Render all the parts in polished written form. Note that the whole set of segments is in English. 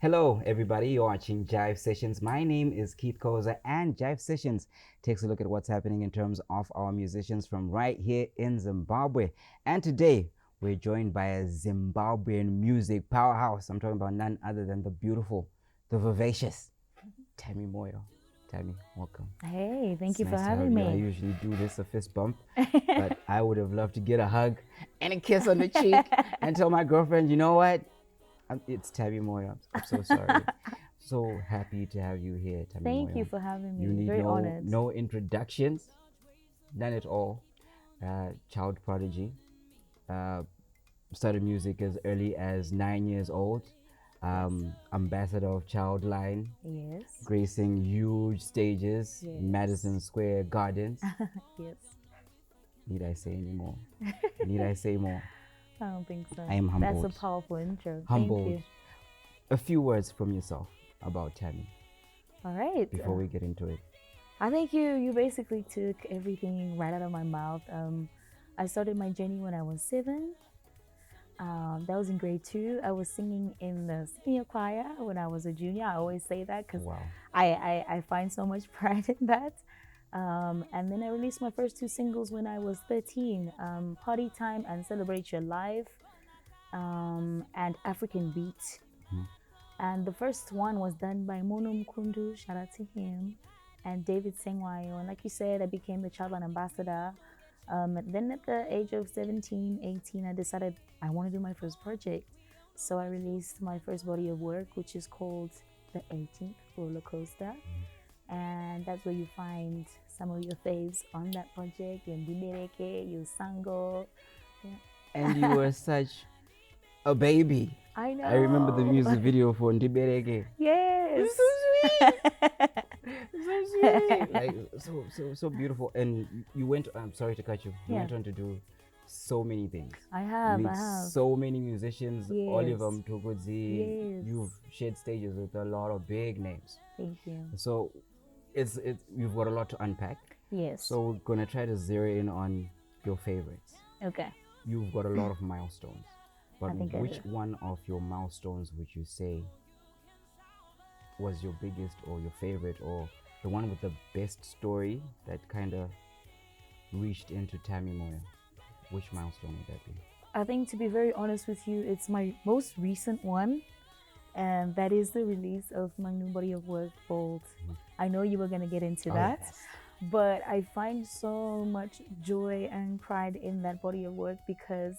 Hello, everybody. You're watching Jive Sessions. My name is Keith Koza, and Jive Sessions takes a look at what's happening in terms of our musicians from right here in Zimbabwe. And today, we're joined by a Zimbabwean music powerhouse. I'm talking about none other than the beautiful, the vivacious Tamy Moyo. Tammy, welcome. Hey, thank It's you for nice to having have you. I me. usually do this a fist bump, but I would have loved to get a hug and a kiss on the cheek and tell my girlfriend, you know what? It's Tamy Moyo. I'm so sorry. So happy to have you here, Tamy Moyo. Thank you for having me. You need Very honored. no introductions, none at all. Child prodigy. Started music as early as 9 years old. Ambassador of Childline, Yes. gracing huge stages, Yes. Madison Square Gardens. Yes. Need I say any more? Need I say more? I don't think so. I am humbled. That's a powerful intro. Humbled. Thank you. A few words from yourself about Tammy All right. before we get into it. I think you basically took everything right out of my mouth. I started my journey when I was 7. That was in grade 2. I was singing in the senior choir when I was a junior. I always say that because Wow. I find so much pride in that. And then I released my first 2 singles when I was 13, Party Time and Celebrate Your Life, and African Beat. And the first one was done by Mono Mkundu, shout out to him, and David Sengwayo. And like you said, I became the Childline Ambassador. Then at the age of 17, 18, I decided I want to do my first project. So I released my first body of work, which is called The 18th Roller Coaster. And that's where you find some of your faves on that project. Your Ndibereke, your Sango. Yeah. And you were such a baby. I know. I remember the music video for Ndibereke. Yes. So sweet. So sweet. Like so beautiful. And you went. I'm sorry to cut you. You went on to do so many things. I have. Meet so many musicians. Yes. Oliver Mtukudzi. Yes. You've shared stages with a lot of big names. Thank you. So it's you've got a lot to unpack. Yes. So we're gonna try to zero in on your favorites. Okay. You've got a lot of milestones, but I think I which do. one of your milestones would you say was your biggest or your favorite, or the one with the best story that kind of reached into Tamy Moyo? Which milestone would that be? I think, to be very honest with you, it's my most recent one, and that is the release of my new body of work, Bold. I know you were going to get into that, Yes. but I find so much joy and pride in that body of work because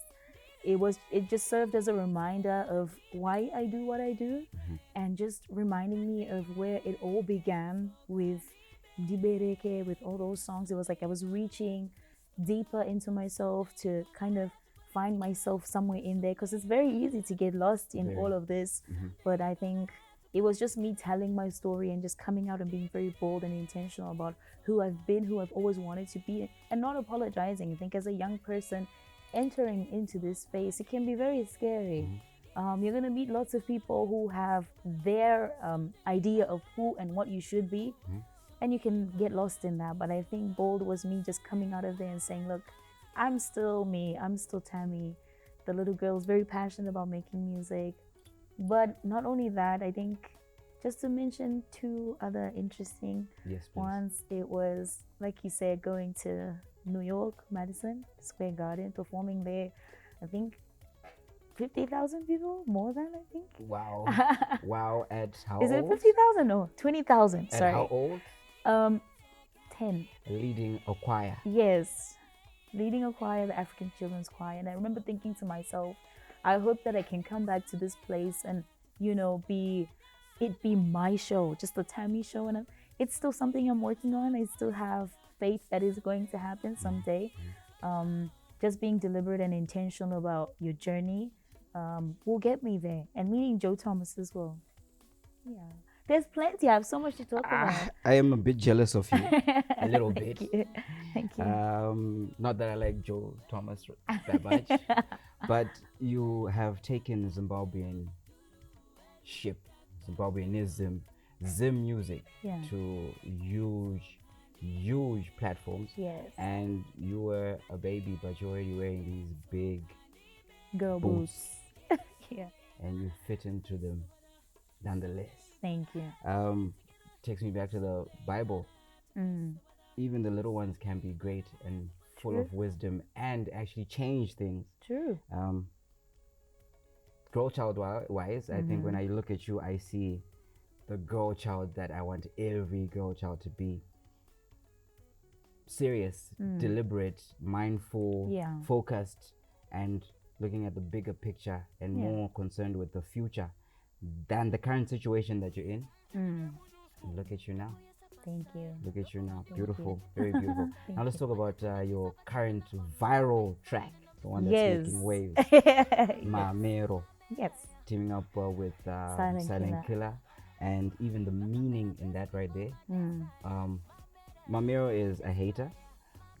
it just served as a reminder of why I do what I do, and just reminding me of where it all began with Ndibereke, with all those songs. It was like I was reaching deeper into myself to kind of find myself somewhere in there, because it's very easy to get lost in all of this. But I think it was just me telling my story and just coming out and being very bold and intentional about who I've been, who I've always wanted to be, and not apologizing. I think as a young person entering into this space, it can be very scary. You're going to meet lots of people who have their idea of who and what you should be, and you can get lost in that. But I think Bold was me just coming out of there and saying, look, I'm still me, I'm still Tammy, the little girl who's very passionate about making music. But not only that, I think, just to mention 2 other interesting ones, it was, like you said, going to New York, Madison Square Garden, performing there. I think 50,000 people, more than, I think. Wow. Wow. At how Is old? it 50,000? No, 20,000. At Sorry. how old? 10. Leading a choir. Yes, leading a choir, the African Children's Choir. And I remember thinking to myself, I hope that I can come back to this place and, be my show, just the Tammy show. And it's still something I'm working on. I still have faith that is going to happen someday. Just being deliberate and intentional about your journey will get me there. And meeting Joe Thomas as well. Yeah. There's plenty. I have so much to talk about. I am a bit jealous of you. A little bit. Thank you. Not that I like Joe Thomas that much, but you have taken Zimbabweanism, Zim music to huge platforms. Yes. And you were a baby, but you're already wearing these big Girl boots. Yeah. And you fit into them nonetheless. Thank you. Takes me back to the Bible. Even the little ones can be great and full True. of wisdom and actually change things. True. Girl child wise, I think when I look at you, I see the girl child that I want every girl child to be. Serious, deliberate, mindful, Yeah. focused, and looking at the bigger picture and Yeah. more concerned with the future than the current situation that you're in. Look at you now. Thank you. Look at you now. Thank Beautiful. you. Very beautiful. Thank Now let's you. talk about your current viral track, the one that's Yes. making waves. Yes. Mamero, Yes. teaming up with Silent Silent Killer, and even the meaning in that right there. Mamero is a hater.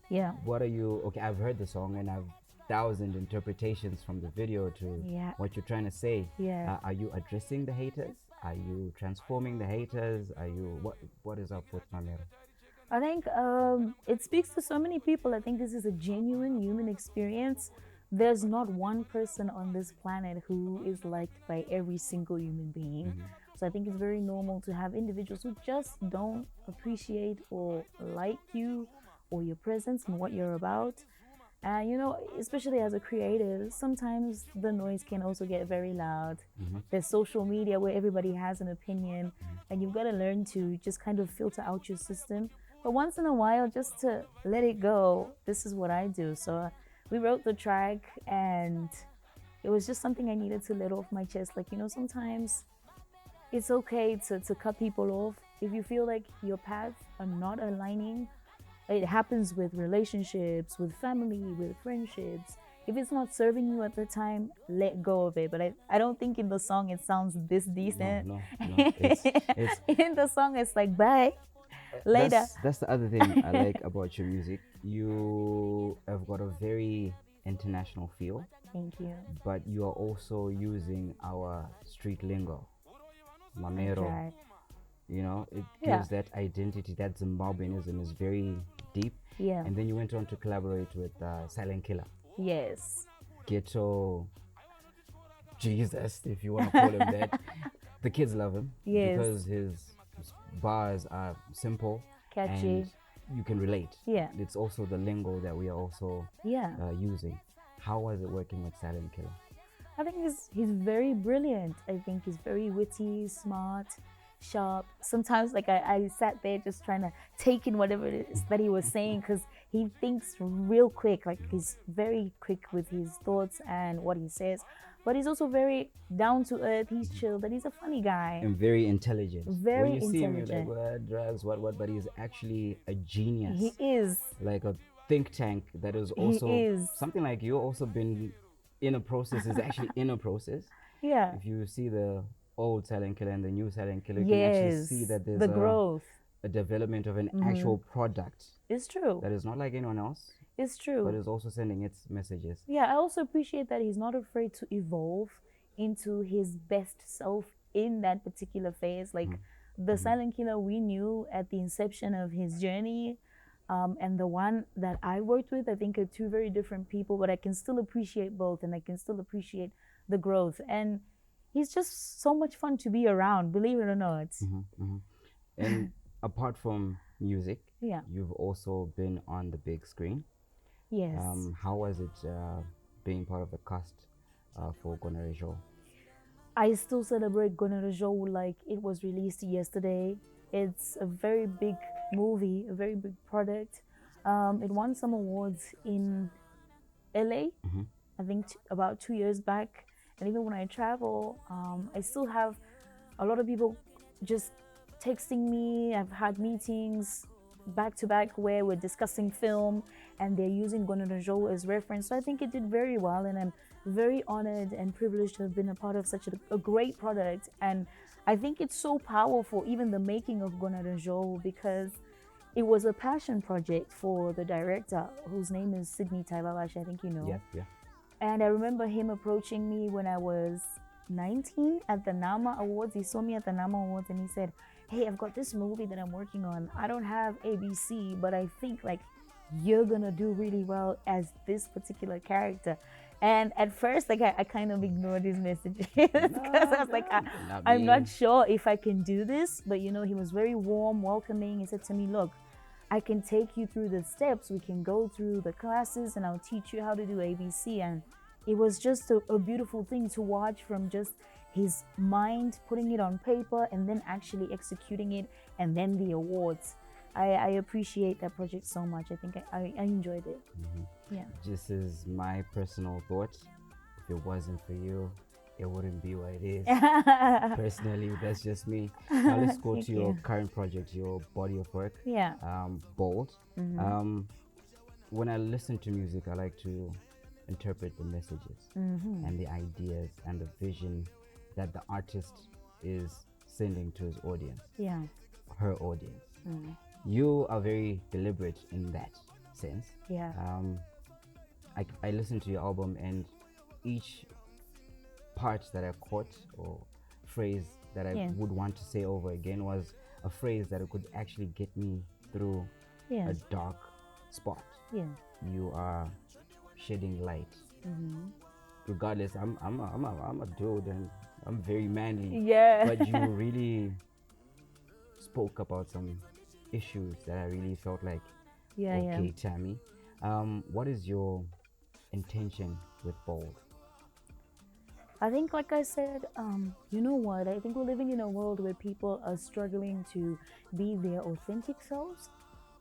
Yeah. What are you? Okay, I've heard the song and I've 1,000 interpretations from the video to Yeah. what you're trying to say. Yeah. Are you addressing the haters? Are you transforming the haters? Are you what is up with Mamero? I think it speaks to so many people. I think this is a genuine human experience. There's not one person on this planet who is liked by every single human being. So I think it's very normal to have individuals who just don't appreciate or like you or your presence and what you're about. And you know, especially as a creative, sometimes the noise can also get very loud. There's social media where everybody has an opinion, and you've got to learn to just kind of filter out your system. But once in a while, just to let it go, this is what I do. So we wrote the track, and it was just something I needed to let off my chest. Like, you know, sometimes it's okay to cut people off. If you feel like your paths are not aligning, it happens with relationships, with family, with friendships. If it's not serving you at the time, let go of it. But I don't think in the song it sounds this decent. No. It's In the song, it's like, bye, later. That's the other thing I like about your music. You have got a very international feel, Thank you. but you are also using our street lingo, Mamero. Try. You know, it Yeah. gives that identity. That Zimbabweanism is very deep. Yeah. And then you went on to collaborate with Silent Killer, Yes. Ghetto Jesus, if you want to call him that. The kids love him Yes. because his bars are simple, Catchy. and you can relate. Yeah. It's also the lingo that we are also Yeah. using. How was it working with Silent Killer? I think he's very brilliant. I think he's very witty, smart, sharp. Sometimes, like, I sat there just trying to take in whatever it is that he was saying, because he thinks real quick. Like, he's very quick with his thoughts and what he says. But he's also very down to earth. He's chill. But he's a funny guy. And very intelligent. Very when you see him, you're like, intelligent. what drugs, what? But he's actually a genius. He is. Like a think tank that is also is. something like you also been in a process, is actually in a process. Yeah. If you see the old Silent Killer and the new Silent Killer, you can actually Yes. see that there's The growth. a development of an actual product It's true. that is not like anyone else, It's true. but is also sending its messages. Yeah, I also appreciate that he's not afraid to evolve into his best self in that particular phase. Like the Silent Killer we knew at the inception of his journey, and the one that I worked with, I think are two very different people, but I can still appreciate both, and I can still appreciate the growth. And he's just so much fun to be around, believe it or not. And apart from music, Yeah. you've also been on the big screen. Yes. How was it being part of the cast for Gonarejo? I still celebrate Gonarejo like it was released yesterday. It's a very big movie, a very big product. It won some awards in LA, I think about 2 years back. And even when I travel, I still have a lot of people just texting me. I've had meetings back to back where we're discussing film and they're using Gonarejo as reference. So I think it did very well, and I'm very honored and privileged to have been a part of such a great product. And I think it's so powerful, even the making of Gonarejo, because it was a passion project for the director, whose name is Sydney Taibabash, I think you know. Yeah. And I remember him approaching me when I was 19 at the NAMA Awards. He saw me at the NAMA Awards and he said, hey, I've got this movie that I'm working on. I don't have ABC, but I think like you're gonna do really well as this particular character. And at first, like I kind of ignored his messages because I was like, I'm being- not sure if I can do this. But you know, he was very warm, welcoming. He said to me, look, I can take you through the steps. We can go through the classes and I'll teach you how to do ABC. And it was just a beautiful thing to watch, from just his mind putting it on paper and then actually executing it, and then the awards. I appreciate that project so much. I think I enjoyed it. Yeah. This is my personal thought. If it wasn't for you, it wouldn't be what it is. Personally, that's just me. Now let's go Thank to your you. current project, your body of work. Yeah. Bold. When I listen to music, I like to interpret the messages and the ideas and the vision that the artist is sending to his audience, Yeah. her audience. You are very deliberate in that sense. Yeah. I listened to your album, and each part that I caught or phrase that I Yeah. would want to say over again was a phrase that could actually get me through Yeah. a dark spot. Yeah. You are shedding light. Regardless, I'm a dude and I'm very manly. Yeah. But you really spoke about some issues that I really felt like, Yeah. okay, Tammy, what is your intention with Bold? I think, like I said, you know what? I think we're living in a world where people are struggling to be their authentic selves,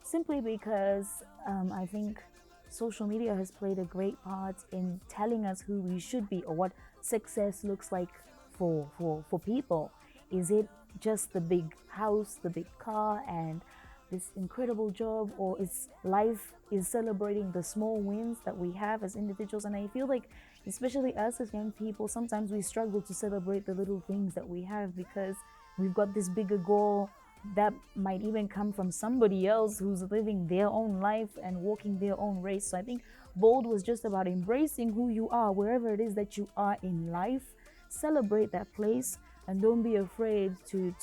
simply because I think social media has played a great part in telling us who we should be or what success looks like for people. Is it just the big house, the big car, and this incredible job, or is life is celebrating the small wins that we have as individuals? And I feel like, especially us as young people, sometimes we struggle to celebrate the little things that we have because we've got this bigger goal that might even come from somebody else who's living their own life and walking their own race. So I think Bold was just about embracing who you are, wherever it is that you are in life. Celebrate that place, and don't be afraid to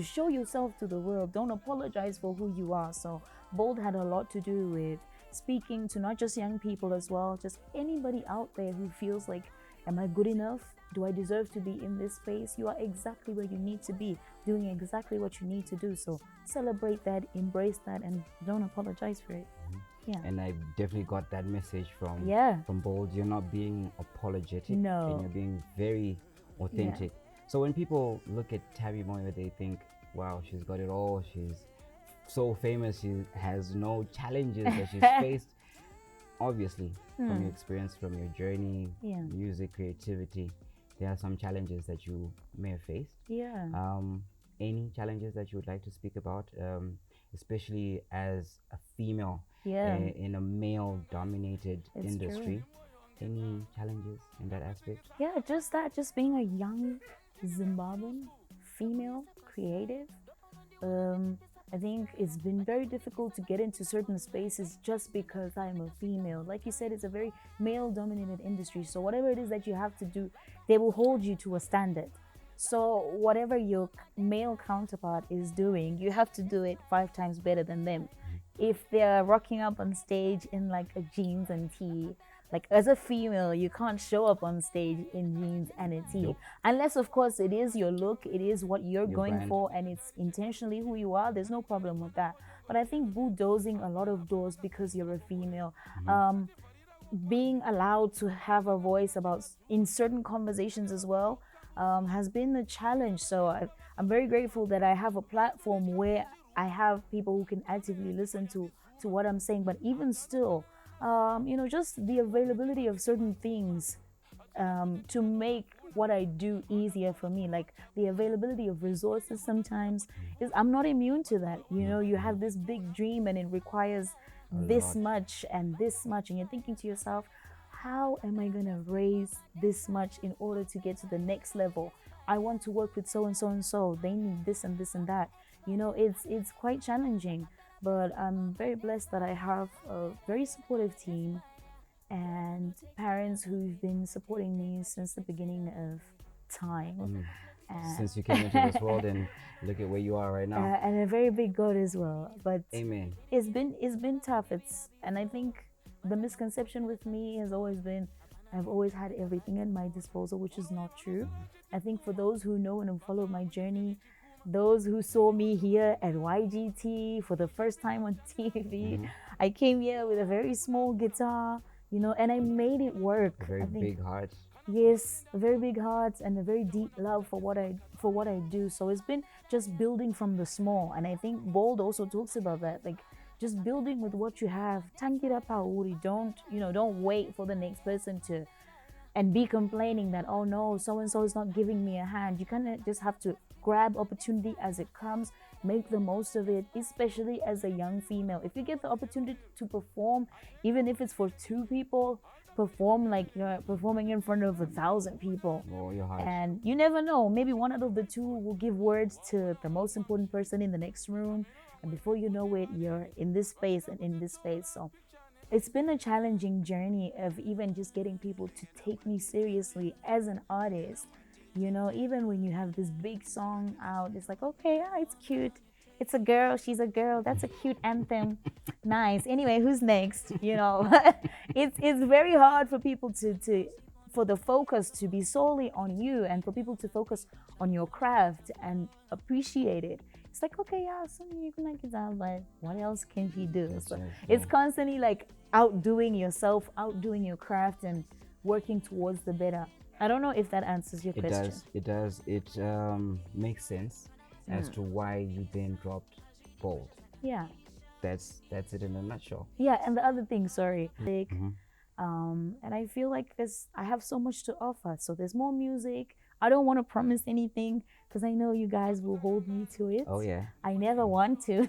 show yourself to the world. Don't apologize for who you are. So Bold had a lot to do with speaking to not just young people as well, just anybody out there who feels like, am I good enough? Do I deserve to be in this space? You are exactly where you need to be, doing exactly what you need to do. So celebrate that, embrace that, and don't apologize for it. Yeah. And I definitely got that message from Yeah. from Bold. You're not being apologetic, No. and you're being very authentic. So when people look at Tamy Moyo, they think, wow, she's got it all. She's so famous. She has no challenges that she's faced. Obviously, from your experience, from your journey, Yeah. music, creativity, there are some challenges that you may have faced. Yeah. Any challenges that you would like to speak about, especially as a female Yeah. in a male-dominated It's industry? Any challenges in that aspect? Yeah, just that, just being a young Zimbabwean female creative. I think it's been very difficult to get into certain spaces just because I'm a female. Like you said, it's a very male-dominated industry. So whatever it is that you have to do, they will hold you to a standard. So whatever your male counterpart is doing, you have to do it 5 times better than them. If they're rocking up on stage in like a jeans and tee, like as a female, you can't show up on stage in jeans and a tee. Nope. Unless, of course, it is your look, it is what you're Your going brand. for, and it's intentionally who you are. There's no problem with that. But I think bulldozing a lot of doors because you're a female, being allowed to have a voice about in certain conversations as well, has been a challenge. So I'm very grateful that I have a platform where I have people who can actively listen to what I'm saying. But even still, just the availability of certain things to make what I do easier for me, like the availability of resources sometimes is, I'm not immune to that. You have this big dream and it requires this much and this much, and you're thinking to yourself, how am I gonna raise this much in order to get to the next level? I want to work with so and so and so. They need this and this and that. It's quite challenging, but I'm very blessed that I have a very supportive team and parents who've been supporting me since the beginning of time. Since you came into this world, and look at where you are right now. And a very big God as well. But Amen. it's been tough. And I think the misconception with me has always been, I've always had everything at my disposal, which is not true. I think for those who know and who follow my journey, those who saw me here at YGT for the first time on TV, I came here with a very small guitar, and I made it work. A very big heart. Yes, a very big heart and a very deep love for what I do. So it's been just building from the small, and I think Bold also talks about that, like just building with what you have. Tangira pauri. Don't wait for the next person to and be complaining that, oh no, so and so is not giving me a hand. You kind of just have to grab opportunity as it comes, make the most of it, especially as a young female. If you get the opportunity to perform, even if it's for 2 people, perform like you're performing in front of 1,000 people. Oh, your heart. And you never know, maybe one out of the 2 will give words to the most important person in the next room, and before you know it, you're in this space and in this space. So it's been a challenging journey of even just getting people to take me seriously as an artist. Even when you have this big song out, it's like, okay, it's cute, it's a girl, she's a girl, that's a cute anthem. Nice. Anyway, who's next? It's very hard for people for the focus to be solely on you, and for people to focus on your craft and appreciate it. It's like, okay, yeah, so you can like it out, but what else can she do? So it's constantly like outdoing yourself, outdoing your craft, and working towards the better. I don't know if that answers your question. It does. It makes sense as to why you then dropped Bold. Yeah. That's it in a nutshell. Yeah, and the other thing, sorry. And I feel like I have so much to offer. So there's more music. I don't want to promise anything because I know you guys will hold me to it. Oh yeah. I never want to.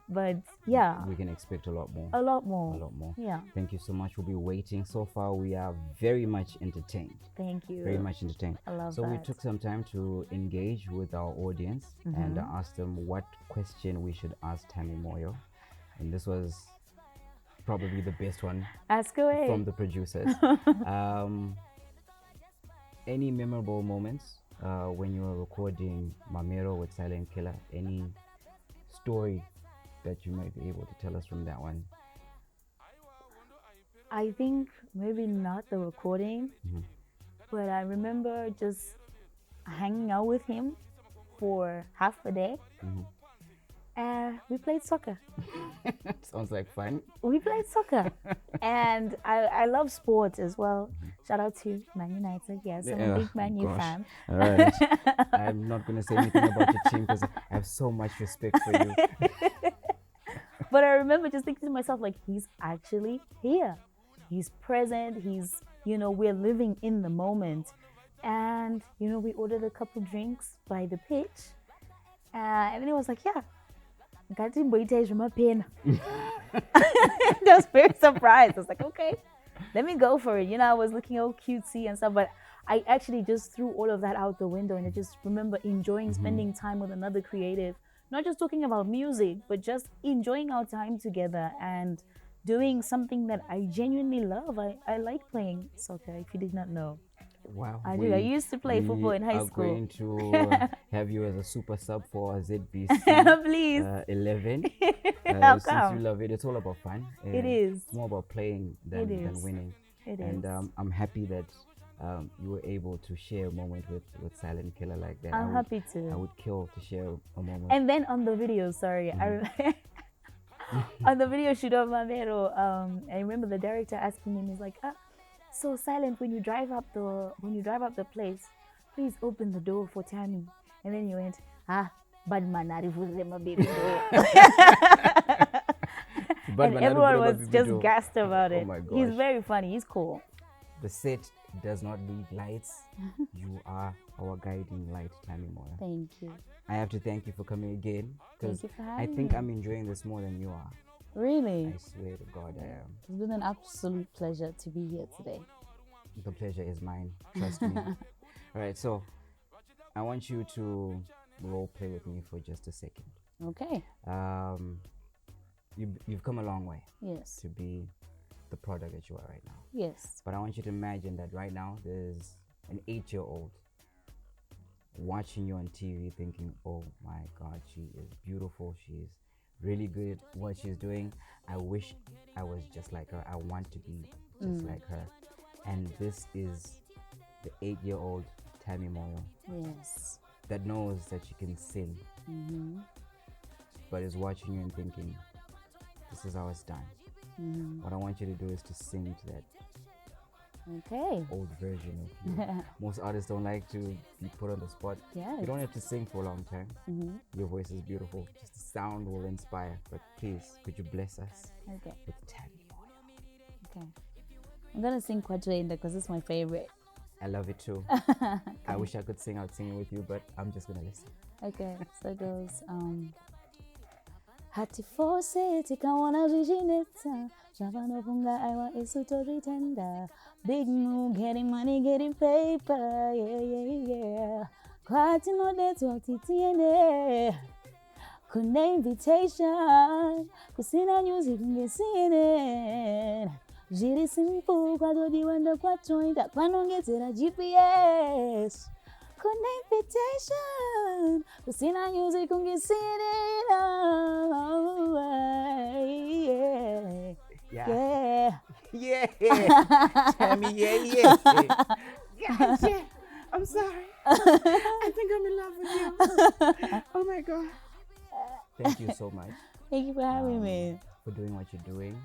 But yeah. We can expect a lot more. A lot more. A lot more. Yeah. Thank you so much. We'll be waiting. So far, we are very much entertained. Thank you. Very much entertained. I love so that. we took some time to engage with our audience and ask them what question we should ask Tamy Moyo. And this was probably the best one. Ask away. From the producers. Any memorable moments when you were recording Mamero with Silent Killer? Any story that you might be able to tell us from that one? I think maybe not the recording, but I remember just hanging out with him for half a day. We played soccer. Sounds like fun. We played soccer. And I love sports as well. Shout out to Man United. Yes, I'm a big Man U fan. All right. I'm not going to say anything about your team because I have so much respect for you. But I remember just thinking to myself, like, he's actually here. He's present. We're living in the moment. And, we ordered a couple drinks by the pitch. And then it was like, yeah. I was very surprised. I was like, okay, let me go for it. I was looking all cutesy and stuff, but I actually just threw all of that out the window, and I just remember enjoying spending time with another creative, not just talking about music, but just enjoying our time together and doing something that I genuinely love. I like playing soccer, if you did not know. Wow. I do. I used to play football in high school. I'm going to have you as a super sub for ZBC. Please. 11. How since come? you love it, it's all about fun. It is. It's more about playing than winning. It and is. I'm happy that you were able to share a moment with Silent Killer like that. I'm happy to. I would kill to share a moment. And then on the video, on the video shoot of Mamero, I remember the director asking him, he's like, so Silent, when you drive up the place, please open the door for Tamy. And then he went, bad man, and everyone was just gassed about it. Oh my gosh. He's very funny. He's cool. The set does not need lights. You are our guiding light, Tamy Moyo. Thank you. I have to thank you for coming again because Thank you for I having think me. I'm enjoying this more than you are. Really? I swear to God I am. It's been an absolute pleasure to be here today. The pleasure is mine. Trust me. All right, so I want you to role play with me for just a second. Okay. You've come a long way. Yes. To be the product that you are right now. Yes. But I want you to imagine that right now there's an 8-year-old watching you on TV thinking, oh my God, she is beautiful. She's really good at what she's doing. I wish I was just like her. I want to be just like her. And this is the 8-year-old Tamy Moyo Yes. that knows that she can sing, but is watching you and thinking, this is how it's done. What I want you to do is to sing to that Okay. old version of you. Most artists don't like to be put on the spot. Yes. You don't have to sing for a long time. Your voice is beautiful. Just the sound will inspire. But please, could you bless us Okay. with Tamy Moyo? Okay. I'm gonna sing Kwandinobva because it's my favorite. I love it too. I wish I could sing. I'd sing it with you, but I'm just gonna listen. Okay, so it goes, hati force tikaona zvizinetsa zvavanofunga aiwa isu tozvitenda, big move, getting money, getting paper, yeah. Kwatinodetswa kuti tiende kune invitation kusina music kunge CNN zviri simple kwatodiwa ndokwatoinda kwanongedzera GPS kune invitation kusina music kunge CNN. Yeah. Tamy, yeah. Yeah. I'm sorry. I think I'm in love with you. Oh my God. Thank you so much. Thank you for having me. For doing what you're doing.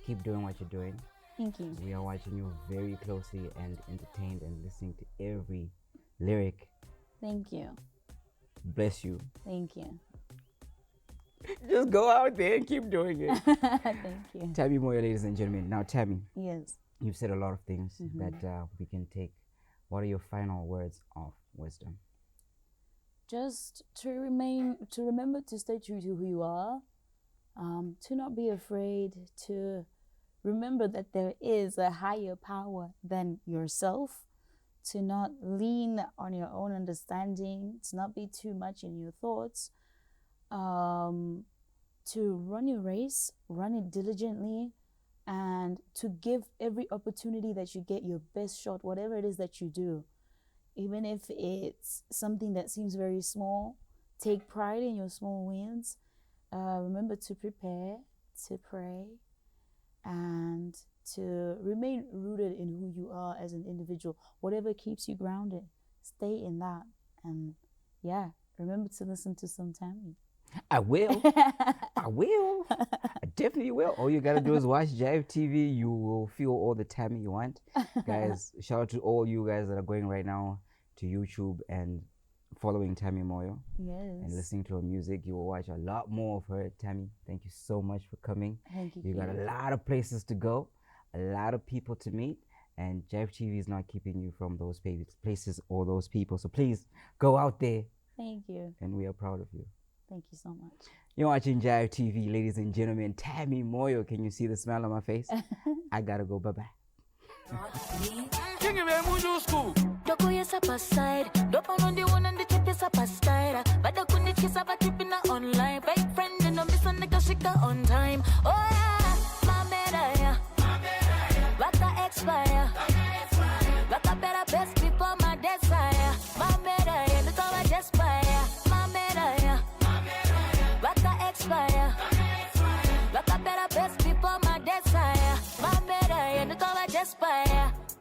Keep doing what you're doing. Thank you. We are watching you very closely and entertained and listening to every lyric. Thank you. Bless you. Thank you. Just go out there and keep doing it. Thank you. Tamy Moyo, ladies and gentlemen. Now, Tamy, Yes. you've said a lot of things that we can take. What are your final words of wisdom? Just to remember to stay true to who you are, to not be afraid, to remember that there is a higher power than yourself, to not lean on your own understanding, to not be too much in your thoughts, to run your race, run it diligently, and to give every opportunity that you get your best shot, whatever it is that you do. Even if it's something that seems very small, take pride in your small wins. Remember to prepare, to pray, and to remain rooted in who you are as an individual. Whatever keeps you grounded, stay in that. And yeah, remember to listen to some Tamy. I will. I definitely will. All you gotta do is watch Jive TV. You will feel all the Tamy you want. Guys, shout out to all you guys that are going right now to YouTube and following Tamy Moyo. Yes. And listening to her music. You will watch a lot more of her. Tamy, thank you so much for coming. Thank you. You got a lot of places to go, a lot of people to meet, and Jive TV is not keeping you from those places or those people. So please go out there. Thank you. And we are proud of you. Thank you so much. You're watching Jive TV, ladies and gentlemen. Tamy Moyo, can you see the smile on my face? I gotta go. Bye-bye.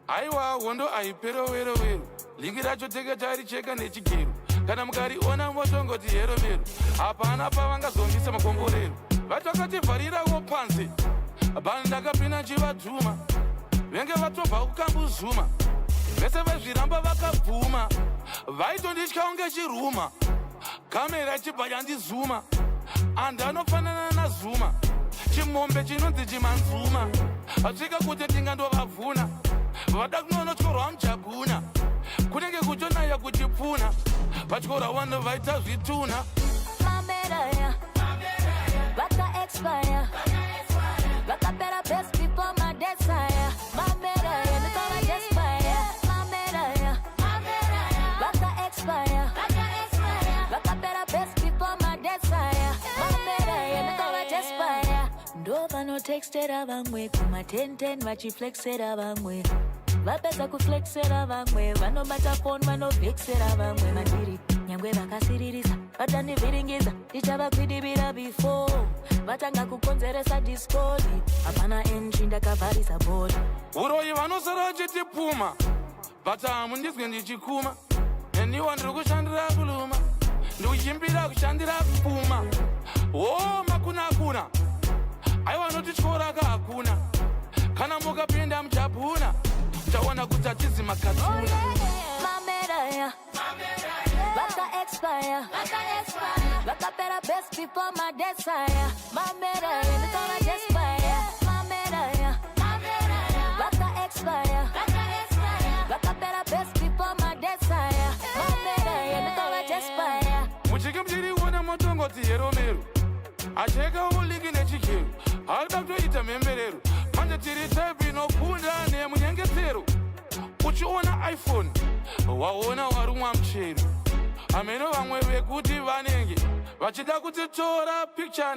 Aiwa wondo aipero wero lingira choteka tari cheka nechigero kana mukariona motongoti hero mero hapana pavangazomisa makongorero vatakativharirawo panze bani ndakapinda chivadhuma venge vatobva kukambuzuma vese vezviramba vakabvuma vaitonditya kunge chiruma kamera chibva yandizuma andanofanana nazuma chimombe chinonzi chimanzuma asvika kuti ndingandovavhuna vada kunonotyorwa muchaguna kunenge kuchonaya kuchipfuna patyora vanhu vaita zvituna Mameraya, vaka expire, vakapera best before my desire. Mameraya, ndikava despire. Mameraya, vaka expire, vakapera best before my desire. Mameraya, ndikava despire. Ndo vanotextera vamwe kuma 10-10 vachiflexera vamwe vapedza kuflexera vamwe vanobata phone vanovhexera vamwe mandiri nyangwe vakasiririsa vatandivhiringiza ndichavakwidibira before vatanga kukonzeresa discord hapana entry ndakavharisa bodi uroyi vanosara vachitipuma but hamundizwe ndichikuma neniwa ndiri kushandira kuluma ndikuchimbira kushandira kupuma makuna aiwa notityoraka hakuna kana mukapinda muchapuna taona kuti hatizi makatsuna mameraya vaka expire vakapera best before my desire mameraya ndikava despire mameraya vaka expire vakapera best before my desire mameraya ndikava despire muchiki muchiriona motongoti heromero acheka uliki nechikero harida kutoita mhemberero manje tiri type inokunda nemunyengetero uchiona iphone waona warumwa muchero ameno vamwe vekuti vanenge vachida kutitora picture